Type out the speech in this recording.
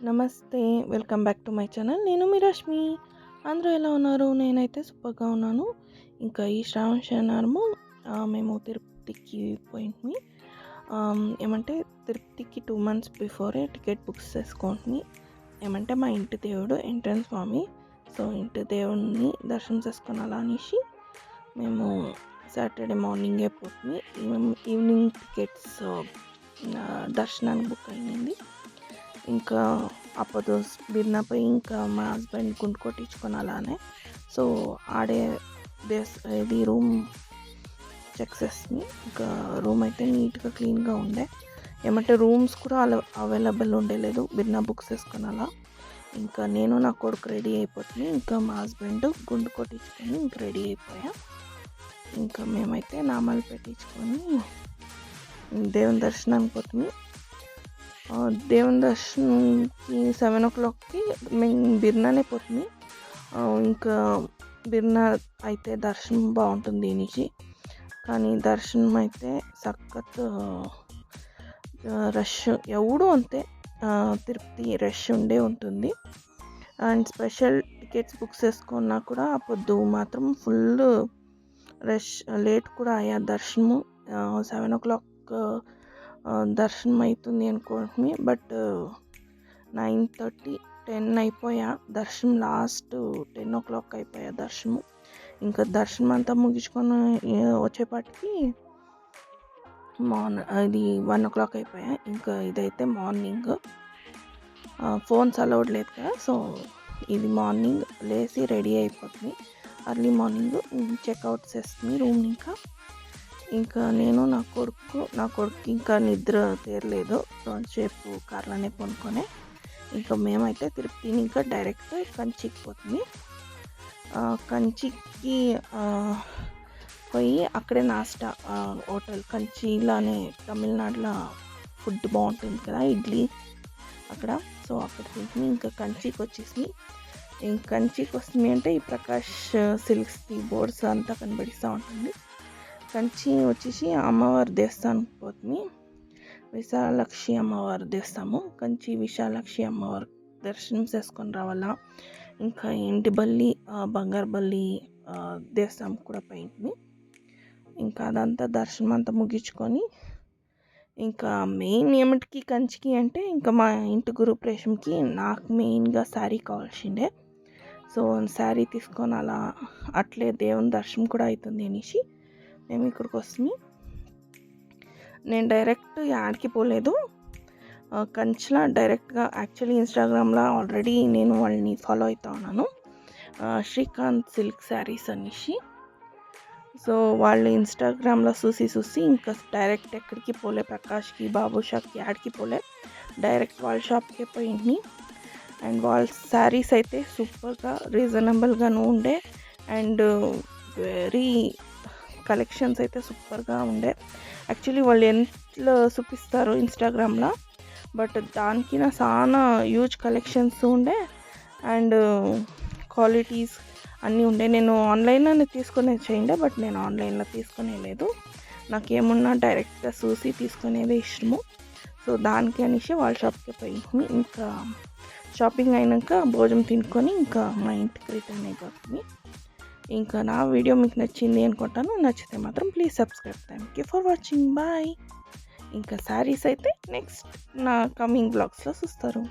నమస్తే. Welcome back to my channel. నేను మీ రష్మి. అందరూ ఎలా ఉన్నారు? నేనైతే సూపర్‌గా ఉన్నాను. ఇంకా ఈ శ్రావణ శనివారము మేము తిరుపతికి పోయింటిమి. ఏమంటే తిరుపతికి 2 మంత్స్ బిఫోరే టికెట్ బుక్స్ చేసుకుంటిమి. ఏమంటే మా ఇంటి దేవుడు ఎంట్రన్స్ స్వామి. సో, ఇంటి దేవుడిని దర్శనం చేసుకోనాలా అనేసి మేము సాటర్డే మార్నింగే పోతిమి. ఈవినింగ్ టికెట్స్ దర్శనానికి బుక్ అయ్యింది. ఇంకా అప్పుడు బిర్నాపై ఇంకా మా హస్బెండ్ గుండు కొట్టించుకొని అలానే. సో, ఆడే ఇది రూమ్ చెక్ చేసి ఇంకా రూమ్ అయితే నీట్గా క్లీన్గా ఉండే. ఏమంటే రూమ్స్ కూడా అవైలబుల్ ఉండలేదు. బిర్నా బుక్స్ చేసుకొని అలా ఇంకా నేను నా కొడుకు రెడీ అయిపోతుంది. ఇంకా మా హస్బెండ్ గుండు కొట్టించుకొని ఇంక రెడీ అయిపోయా. ఇంకా మేమైతే నామాలు పెట్టించుకొని దేవుని దర్శనానికి పోతుంది. దేవుని దర్శనంకి 7 o'clockకి మేము బిర్నానే పోతుంది. ఇంకా బిర్నా అయితే దర్శనం బాగుంటుంది నుంచి. కానీ దర్శనం అయితే సఖత్ రష్ ఎవడు అంతే. తిరుపతి రష్ ఉండే ఉంటుంది. అండ్ స్పెషల్ టికెట్స్ బుక్ చేసుకున్నా కూడా పొద్దు మాత్రం ఫుల్ రష్. లేట్ కూడా అయ్యా దర్శనము. 7 o'clock దర్శనం అవుతుంది అనుకోండి. బట్ 9:30, 10 అయిపోయా దర్శనం. లాస్ట్ 10 o'clock అయిపోయా దర్శనం. ఇంకా దర్శనం అంతా ముగించుకొని వచ్చేపాటికి ఇది 1 o'clock అయిపోయా. ఇంకా ఇదైతే మార్నింగ్. ఫోన్స్ అలౌడ్ లేదు కదా. సో, ఇది మార్నింగ్ లేచి రెడీ అయిపోతుంది. అర్లీ మార్నింగ్ చెక్అవుట్ చేస్తుంది రూమ్. ఇంకా నేను నా కొడుకు ఇంకా నిద్ర తీరలేదు. కొంతసేపు కార్లోనే కొనుక్కొని ఇంకా మేమైతే తిరుపతిని ఇంకా డైరెక్ట్ కంచికి పోతుంది. కంచికి పోయి అక్కడే నాస్టా హోటల్ కంచిలానే తమిళనాడులో ఫుడ్ బాగుంటుంది కదా, ఇడ్లీ అక్కడ. సో, అక్కడ తింటుంది. ఇంకా కంచికి వచ్చేసి కంచికి వస్తుంది అంటే ఈ ప్రకాష్ సిల్క్స్ బోర్డ్స్ అంతా కనబడిస్తూ ఉంటుంది. కంచి వచ్చేసి అమ్మవారి దేవస్థానానికి పోతుంది. విశాలాక్షి అమ్మవారి దేవస్థానము. కంచి విశాలాక్షి అమ్మవారి దర్శనం చేసుకొని రావాలా. ఇంకా ఇంటిబల్లి బంగారు బల్లి దేవస్థానం కూడా పోయింది. ఇంకా అదంతా దర్శనం అంతా ముగించుకొని ఇంకా మెయిన్ ఏమిటికి కంచికి అంటే ఇంకా మా ఇంటి గృహప్రవేశంకి నాకు మెయిన్గా శారీ కావాల్సిందే. సో, శారీ తీసుకొని అలా అట్లే దేవుని దర్శనం కూడా అవుతుంది అనేసి మేము ఇక్కడికి వస్తుంది. నేను డైరెక్ట్ యాడ్కి పోలేదు. కంచిలో డైరెక్ట్గా యాక్చువల్లీ ఇన్స్టాగ్రామ్లో ఆల్రెడీ నేను వాళ్ళని ఫాలో అవుతా ఉన్నాను, శ్రీకాంత్ సిల్క్ శారీస్ అనేసి. సో, వాళ్ళు ఇన్స్టాగ్రామ్లో చూసి ఇంకా డైరెక్ట్ ఎక్కడికి పోలే, ప్రకాష్కి బాబుషాకి యాడ్కి పోలే, డైరెక్ట్ వాళ్ళ షాప్కే పోయింది. అండ్ వాళ్ళ శారీస్ అయితే సూపర్గా రీజనబుల్గాను ఉండే. అండ్ వెరీ కలెక్షన్స్ అయితే సూపర్గా ఉండే. యాక్చువల్లీ వాళ్ళు ఎంత చూపిస్తారు ఇన్స్టాగ్రామ్లో, బట్ దానికి నా చాలా హ్యూజ్ కలెక్షన్స్ ఉండే. అండ్ క్వాలిటీస్ అన్నీ ఉండే. నేను ఆన్లైన్లోనే తీసుకునే చేయండి, బట్ నేను ఆన్లైన్లో తీసుకునే లేదు. నాకేమున్నా డైరెక్ట్గా చూసి తీసుకునేదే ఇష్టము. సో, దానికి అనేసి వాళ్ళ షాప్కి పోయి ఇంకా షాపింగ్ అయినాక భోజనం తినుకొని ఇంకా మా ఇంటికి రిటర్న్ అయిపోతుంది. ఇంకా నా వీడియో మీకు నచ్చింది అనుకుంటాను. నచ్చితే మాత్రం please subscribe. Thank you for watching. Bye. ఇంకా శారీస్ అయితే నెక్స్ట్ నా కమింగ్ బ్లాగ్స్లో చూస్తారు.